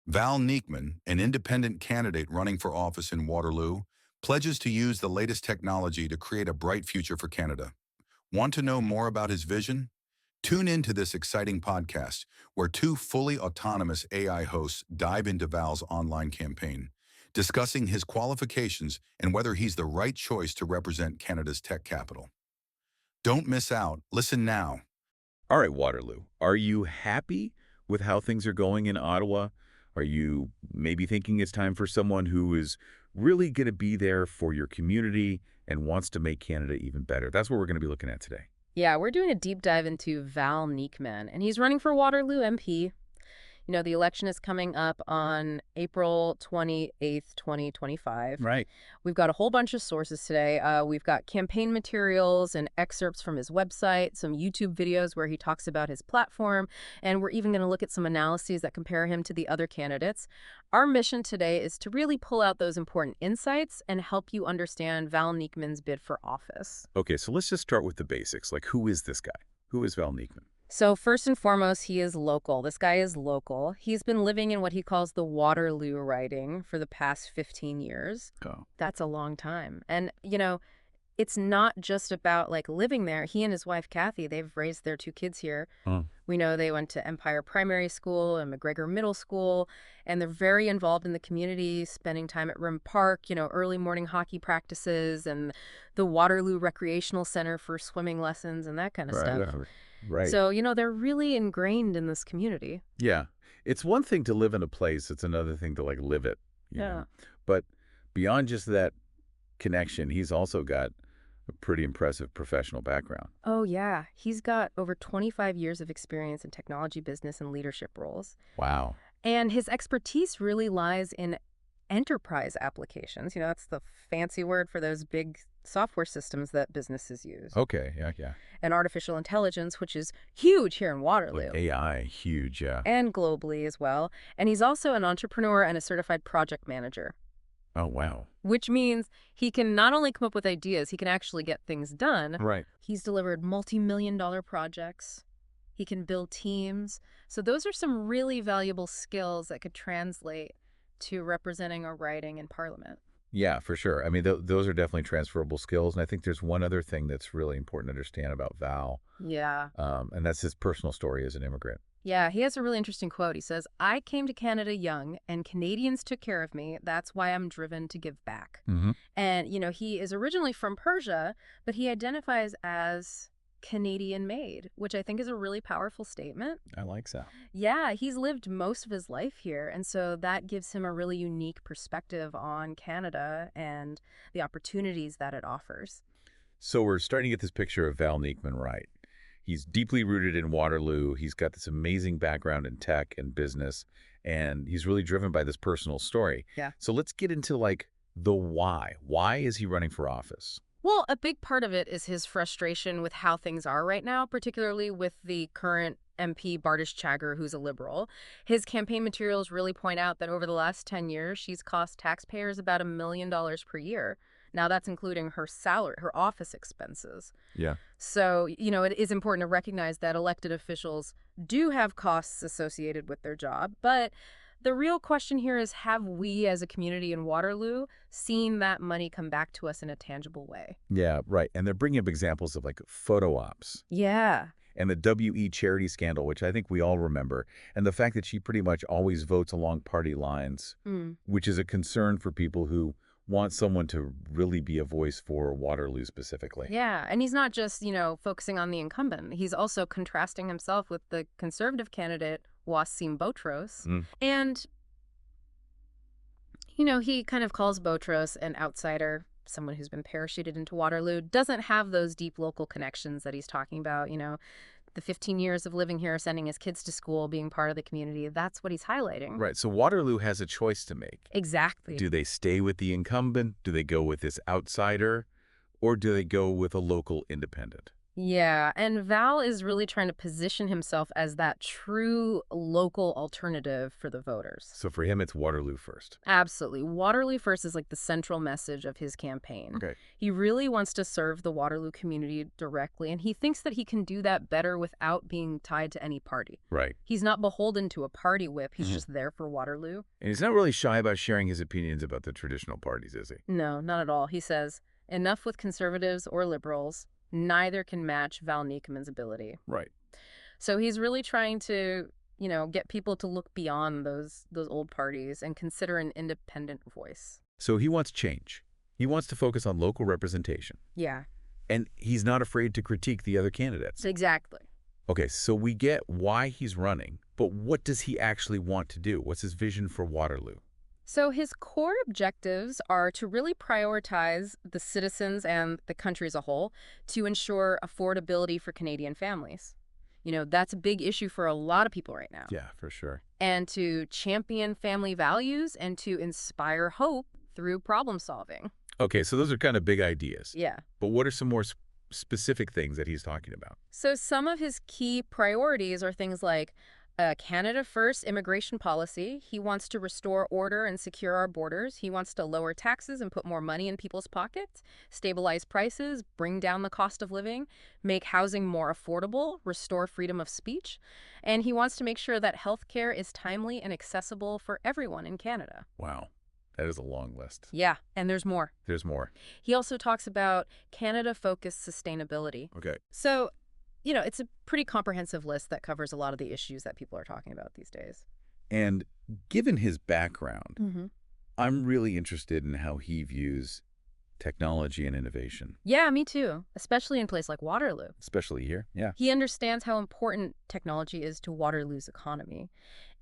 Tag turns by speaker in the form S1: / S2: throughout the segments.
S1: Val Neekman, an independent candidate running for office in Waterloo, pledges to use the latest technology to create a bright future for Canada. Want to know more about his vision? Tune in to this exciting podcast where two fully autonomous AI hosts dive into Val's online campaign, discussing his qualifications and whether he's the right choice to represent Canada's tech capital. Don't miss out. Listen now.
S2: All right, Waterloo, are you happy with how things are going in Ottawa? Are you maybe thinking it's time for someone who is really going to be there for your community and wants to make Canada even better? That's what we're going to be looking at today.
S3: Yeah, we're doing a deep dive into Val Neekman, and he's running for Waterloo MP. The election is coming up on April 28th, 2025.
S2: Right.
S3: We've got a whole bunch of sources today. We've got campaign materials and excerpts from his website, some YouTube videos where he talks about his platform, and we're even going to look at some analyses that compare him to the other candidates. Our mission today is to really pull out those important insights and help you understand Val Neekman's bid for office.
S2: Okay, so let's just start with the basics. Like, who is this guy? Who is Val Neekman?
S3: So first and foremost, he is local. This guy is local. He's been living in what he calls the Waterloo riding for the past 15 years.
S2: Oh.
S3: That's a long time. And, it's not just about living there. He and his wife, Kathy, they've raised their two kids here. We know they went to Empire Primary School and McGregor Middle School, and they're very involved in the community, spending time at Rim Park, early morning hockey practices and the Waterloo Recreational Center for swimming lessons and that kind of stuff.
S2: Right.
S3: So, they're really ingrained in this community.
S2: Yeah. It's one thing to live in a place. It's another thing to live it. You know? But beyond just that connection, he's also got a pretty impressive professional background.
S3: Oh, yeah. He's got over 25 years of experience in technology business and leadership roles.
S2: Wow.
S3: And his expertise really lies in enterprise applications. That's the fancy word for those big software systems that businesses use.
S2: Okay, yeah.
S3: And artificial intelligence, which is huge here in Waterloo.
S2: AI, huge, yeah.
S3: And globally as well. And he's also an entrepreneur and a certified project manager.
S2: Oh, wow.
S3: Which means he can not only come up with ideas, he can actually get things done.
S2: Right.
S3: He's delivered multi-million-dollar projects. He can build teams. So those are some really valuable skills that could translate to representing a riding in Parliament.
S2: Yeah, for sure. I mean, those are definitely transferable skills. And I think there's one other thing that's really important to understand about Val.
S3: Yeah.
S2: And that's his personal story as an immigrant.
S3: Yeah, he has a really interesting quote. He says, "I came to Canada young, and Canadians took care of me. That's why I'm driven to give back."
S2: Mm-hmm.
S3: And, he is originally from Persia, but he identifies as Canadian-made, which I think is a really powerful statement.
S2: I like that.
S3: Yeah, he's lived most of his life here, and so that gives him a really unique perspective on Canada and the opportunities that it offers.
S2: So we're starting to get this picture of Val Neekman right. He's deeply rooted in Waterloo. He's got this amazing background in tech and business, and he's really driven by this personal story.
S3: Yeah.
S2: So let's get into the why. Why is he running for office?
S3: Well, a big part of it is his frustration with how things are right now, particularly with the current MP Bardish Chagger, who's a liberal. His campaign materials really point out that over the last 10 years, she's cost taxpayers about $1 million per year. Now, that's including her salary, her office expenses.
S2: Yeah.
S3: So, it is important to recognize that elected officials do have costs associated with their job. But the real question here is, have we as a community in Waterloo seen that money come back to us in a tangible way?
S2: Yeah, right. And they're bringing up examples of photo ops.
S3: Yeah.
S2: And the WE charity scandal, which I think we all remember. And the fact that she pretty much always votes along party lines, which is a concern for people who want someone to really be a voice for Waterloo specifically.
S3: Yeah, and he's not just, focusing on the incumbent. He's also contrasting himself with the conservative candidate, Wasim Botros. And, he kind of calls Botros an outsider, someone who's been parachuted into Waterloo, doesn't have those deep local connections that he's talking about, the 15 years of living here, sending his kids to school, being part of the community. That's what he's highlighting.
S2: Right. So Waterloo has a choice to make.
S3: Exactly.
S2: Do they stay with the incumbent? Do they go with this outsider? Or do they go with a local independent?
S3: Yeah, and Val is really trying to position himself as that true local alternative for the voters.
S2: So for him, it's Waterloo first.
S3: Absolutely. Waterloo First is like the central message of his campaign.
S2: Okay.
S3: He really wants to serve the Waterloo community directly, and he thinks that he can do that better without being tied to any party.
S2: Right.
S3: He's not beholden to a party whip. He's just there for Waterloo.
S2: And he's not really shy about sharing his opinions about the traditional parties, is he?
S3: No, not at all. He says, enough with conservatives or liberals. Neither can match Val Neekman's ability.
S2: Right.
S3: So he's really trying to, get people to look beyond those old parties and consider an independent voice.
S2: So he wants change. He wants to focus on local representation.
S3: Yeah,
S2: And he's not afraid to critique the other candidates.
S3: exactly.
S2: Okay, so we get why he's running, but what does he actually want to do? What's his vision for Waterloo?
S3: So his core objectives are to really prioritize the citizens and the country as a whole to ensure affordability for Canadian families. That's a big issue for a lot of people right now.
S2: Yeah, for sure.
S3: And to champion family values and to inspire hope through problem solving.
S2: Okay, so those are kind of big ideas.
S3: Yeah.
S2: But what are some more specific things that he's talking about?
S3: So some of his key priorities are things like Canada First immigration policy. He wants to restore order and secure our borders. He wants to lower taxes and put more money in people's pockets, stabilize prices, bring down the cost of living, make housing more affordable, restore freedom of speech. And he wants to make sure that healthcare is timely and accessible for everyone in Canada.
S2: Wow, that is a long list.
S3: Yeah, and there's more.
S2: There's more.
S3: He also talks about Canada-focused sustainability.
S2: Okay.
S3: So, it's a pretty comprehensive list that covers a lot of the issues that people are talking about these days.
S2: And given his background,
S3: Mm-hmm.
S2: I'm really interested in how he views technology and innovation,
S3: Yeah, me too, especially in a place like Waterloo.
S2: especially here. Yeah.
S3: He understands how important technology is to Waterloo's economy,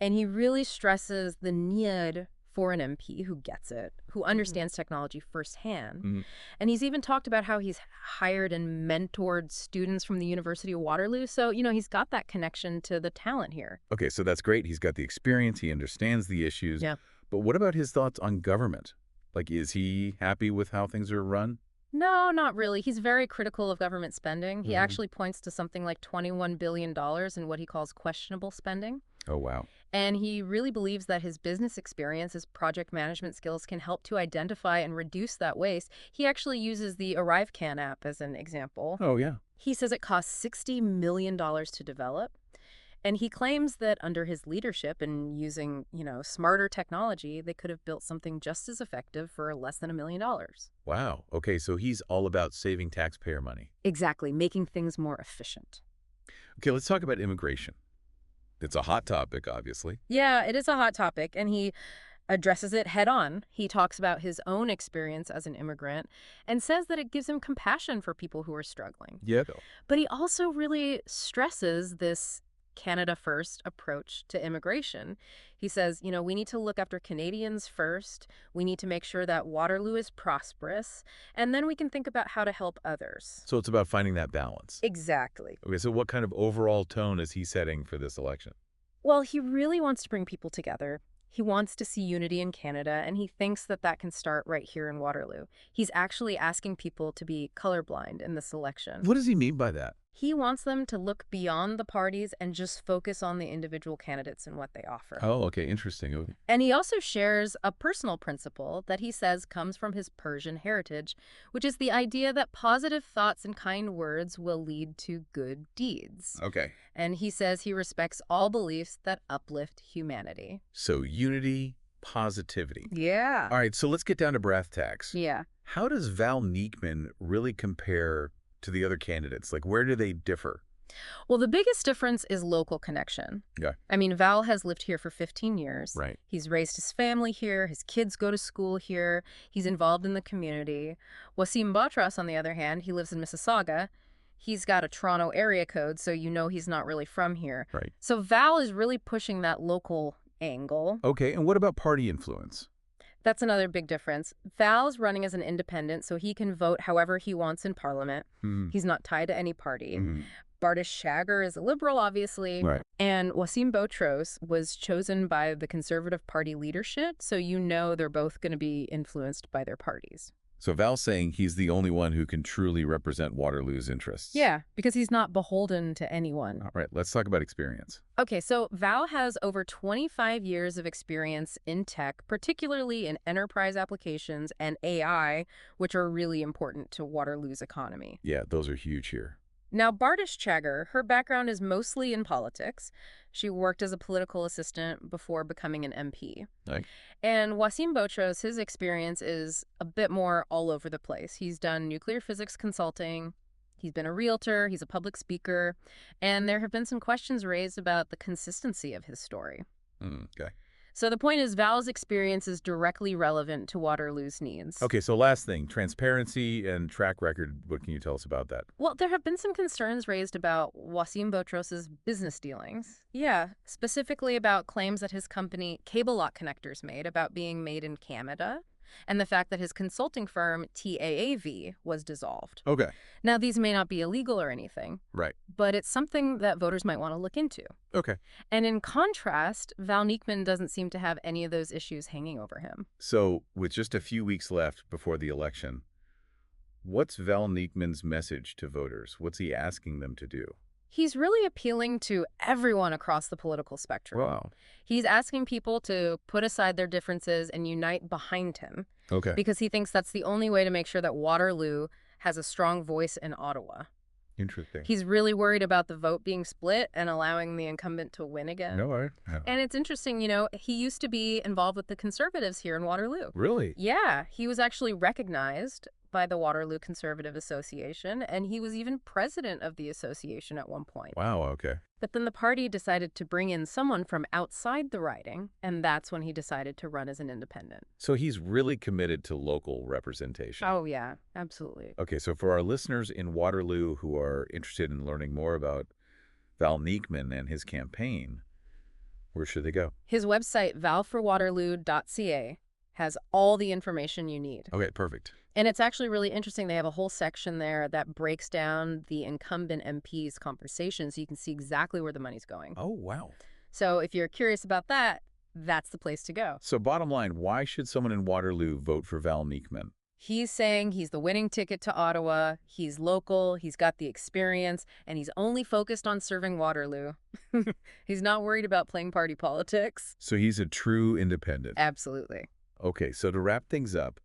S3: and he really stresses the need for an MP who gets it, who understands technology firsthand.
S2: Mhm.
S3: And he's even talked about how he's hired and mentored students from the University of Waterloo. So, he's got that connection to the talent here.
S2: Okay, so that's great. He's got the experience. He understands the issues.
S3: Yeah.
S2: But what about his thoughts on government? Like, is he happy with how things are run?
S3: No, not really. He's very critical of government spending. He
S2: Mhm.
S3: actually points to something like $21 billion in what he calls questionable spending.
S2: Oh, wow.
S3: And he really believes that his business experience, his project management skills can help to identify and reduce that waste. He actually uses the ArriveCan app as an example.
S2: Oh, yeah.
S3: He says it costs $60 million to develop. And he claims that under his leadership and using, smarter technology, they could have built something just as effective for less than $1 million.
S2: Wow. Okay, so he's all about saving taxpayer money.
S3: Exactly, making things more efficient.
S2: Okay, let's talk about immigration. It's a hot topic, obviously.
S3: Yeah, it is a hot topic, and he addresses it head on. He talks about his own experience as an immigrant and says that it gives him compassion for people who are struggling.
S2: Yeah.
S3: But he also really stresses this Canada First approach to immigration. He says, we need to look after Canadians first. We need to make sure that Waterloo is prosperous, and then we can think about how to help others.
S2: So it's about finding that balance.
S3: Exactly.
S2: Okay, so what kind of overall tone is he setting for this election?
S3: Well, he really wants to bring people together. He wants to see unity in Canada, and he thinks that that can start right here in Waterloo. He's actually asking people to be colorblind in this election.
S2: What does he mean by that?
S3: He wants them to look beyond the parties and just focus on the individual candidates and what they offer.
S2: Oh, okay, interesting. Okay.
S3: And he also shares a personal principle that he says comes from his Persian heritage, which is the idea that positive thoughts and kind words will lead to good deeds.
S2: Okay.
S3: And he says he respects all beliefs that uplift humanity.
S2: So unity, positivity.
S3: Yeah.
S2: All right, so let's get down to brass tacks.
S3: Yeah.
S2: How does Val Neekman really compare to the other candidates? Like, where do they differ?
S3: Well, the biggest difference is local connection.
S2: Yeah.
S3: I mean, Val has lived here for 15 years.
S2: Right.
S3: He's raised his family here. His kids go to school here. He's involved in the community. Wasim Batras, on the other hand, he lives in Mississauga. He's got a Toronto area code, so he's not really from here.
S2: Right.
S3: So Val is really pushing that local angle.
S2: Okay, and what about party influence?
S3: That's another big difference. Val's running as an independent, so he can vote however he wants in Parliament.
S2: Mm-hmm.
S3: He's not tied to any party.
S2: Mm-hmm.
S3: Bardish Shagger is a liberal, obviously.
S2: Right.
S3: And Wasim Botros was chosen by the Conservative Party leadership, so they're both going to be influenced by their parties.
S2: So Val's saying he's the only one who can truly represent Waterloo's interests.
S3: Yeah, because he's not beholden to anyone.
S2: All right, let's talk about experience.
S3: Okay, so Val has over 25 years of experience in tech, particularly in enterprise applications and AI, which are really important to Waterloo's economy.
S2: Yeah, those are huge here.
S3: Now, Bardish Chagger, her background is mostly in politics. She worked as a political assistant before becoming an MP.
S2: Like,
S3: And Wasim Botros, his experience is a bit more all over the place. He's done nuclear physics consulting, he's been a realtor, he's a public speaker, and there have been some questions raised about the consistency of his story.
S2: okay.
S3: So the point is, Val's experience is directly relevant to Waterloo's needs.
S2: Okay, so last thing, transparency and track record. What can you tell us about that?
S3: Well, there have been some concerns raised about Wasim Botros's business dealings. Yeah, specifically about claims that his company, Cable Lock Connectors, made about being made in Canada, and the fact that his consulting firm, TAAV, was dissolved.
S2: Okay.
S3: Now, these may not be illegal or anything,
S2: Right.
S3: but it's something that voters might want to look into.
S2: Okay.
S3: And in contrast, Val Neekman doesn't seem to have any of those issues hanging over him.
S2: So with just a few weeks left before the election, what's Val Neekman's message to voters? What's he asking them to do?
S3: He's really appealing to everyone across the political spectrum.
S2: Wow.
S3: He's asking people to put aside their differences and unite behind him
S2: Okay.
S3: because he thinks that's the only way to make sure that Waterloo has a strong voice in Ottawa.
S2: Interesting.
S3: He's really worried about the vote being split and allowing the incumbent to win again.
S2: No, I...
S3: And it's interesting, he used to be involved with the Conservatives here in Waterloo.
S2: Really?
S3: Yeah, he was actually recognized by the Waterloo Conservative Association, and he was even president of the association at one point.
S2: Wow, okay.
S3: But then the party decided to bring in someone from outside the riding, and that's when he decided to run as an independent.
S2: So he's really committed to local representation.
S3: Oh, yeah, absolutely.
S2: Okay, so for our listeners in Waterloo who are interested in learning more about Val Neekman and his campaign, where should they go?
S3: His website, valforwaterloo.ca, has all the information you need.
S2: Okay, perfect.
S3: And it's actually really interesting. They have a whole section there that breaks down the incumbent MP's conversation so you can see exactly where the money's going.
S2: Oh, wow.
S3: So if you're curious about that, that's the place to go.
S2: So bottom line, why should someone in Waterloo vote for Val Neekman?
S3: He's saying he's the winning ticket to Ottawa, he's local, he's got the experience, and he's only focused on serving Waterloo. He's not worried about playing party politics.
S2: So he's a true independent.
S3: Absolutely.
S2: Okay, so to wrap things up,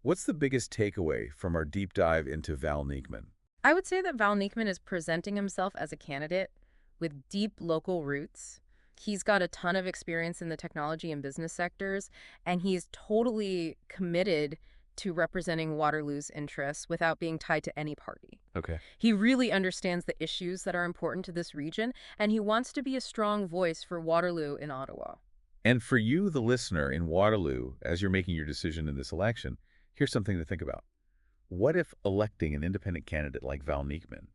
S2: what's the biggest takeaway from our deep dive into Val Neekman?
S3: I would say that Val Neekman is presenting himself as a candidate with deep local roots. He's got a ton of experience in the technology and business sectors, and he's totally committed to representing Waterloo's interests without being tied to any party.
S2: Okay.
S3: He really understands the issues that are important to this region, and he wants to be a strong voice for Waterloo in Ottawa.
S2: And for you, the listener in Waterloo, as you're making your decision in this election, here's something to think about. What if electing an independent candidate like Val Neekman,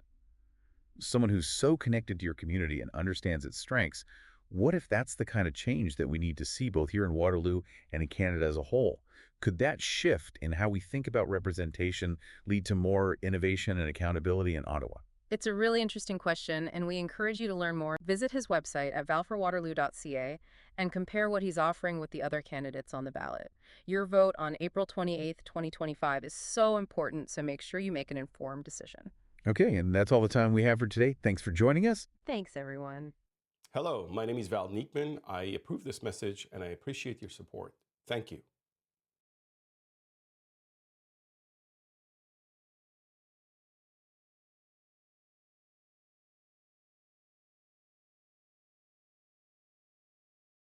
S2: someone who's so connected to your community and understands its strengths, what if that's the kind of change that we need to see both here in Waterloo and in Canada as a whole? Could that shift in how we think about representation lead to more innovation and accountability in Ottawa?
S3: It's a really interesting question, and we encourage you to learn more. Visit his website at valforwaterloo.ca and compare what he's offering with the other candidates on the ballot. Your vote on April 28th, 2025 is so important, so make sure you make an informed decision.
S2: Okay, and that's all the time we have for today. Thanks for joining us.
S3: Thanks, everyone.
S4: Hello, my name is Val Neekman. I approve this message and I appreciate your support. Thank you.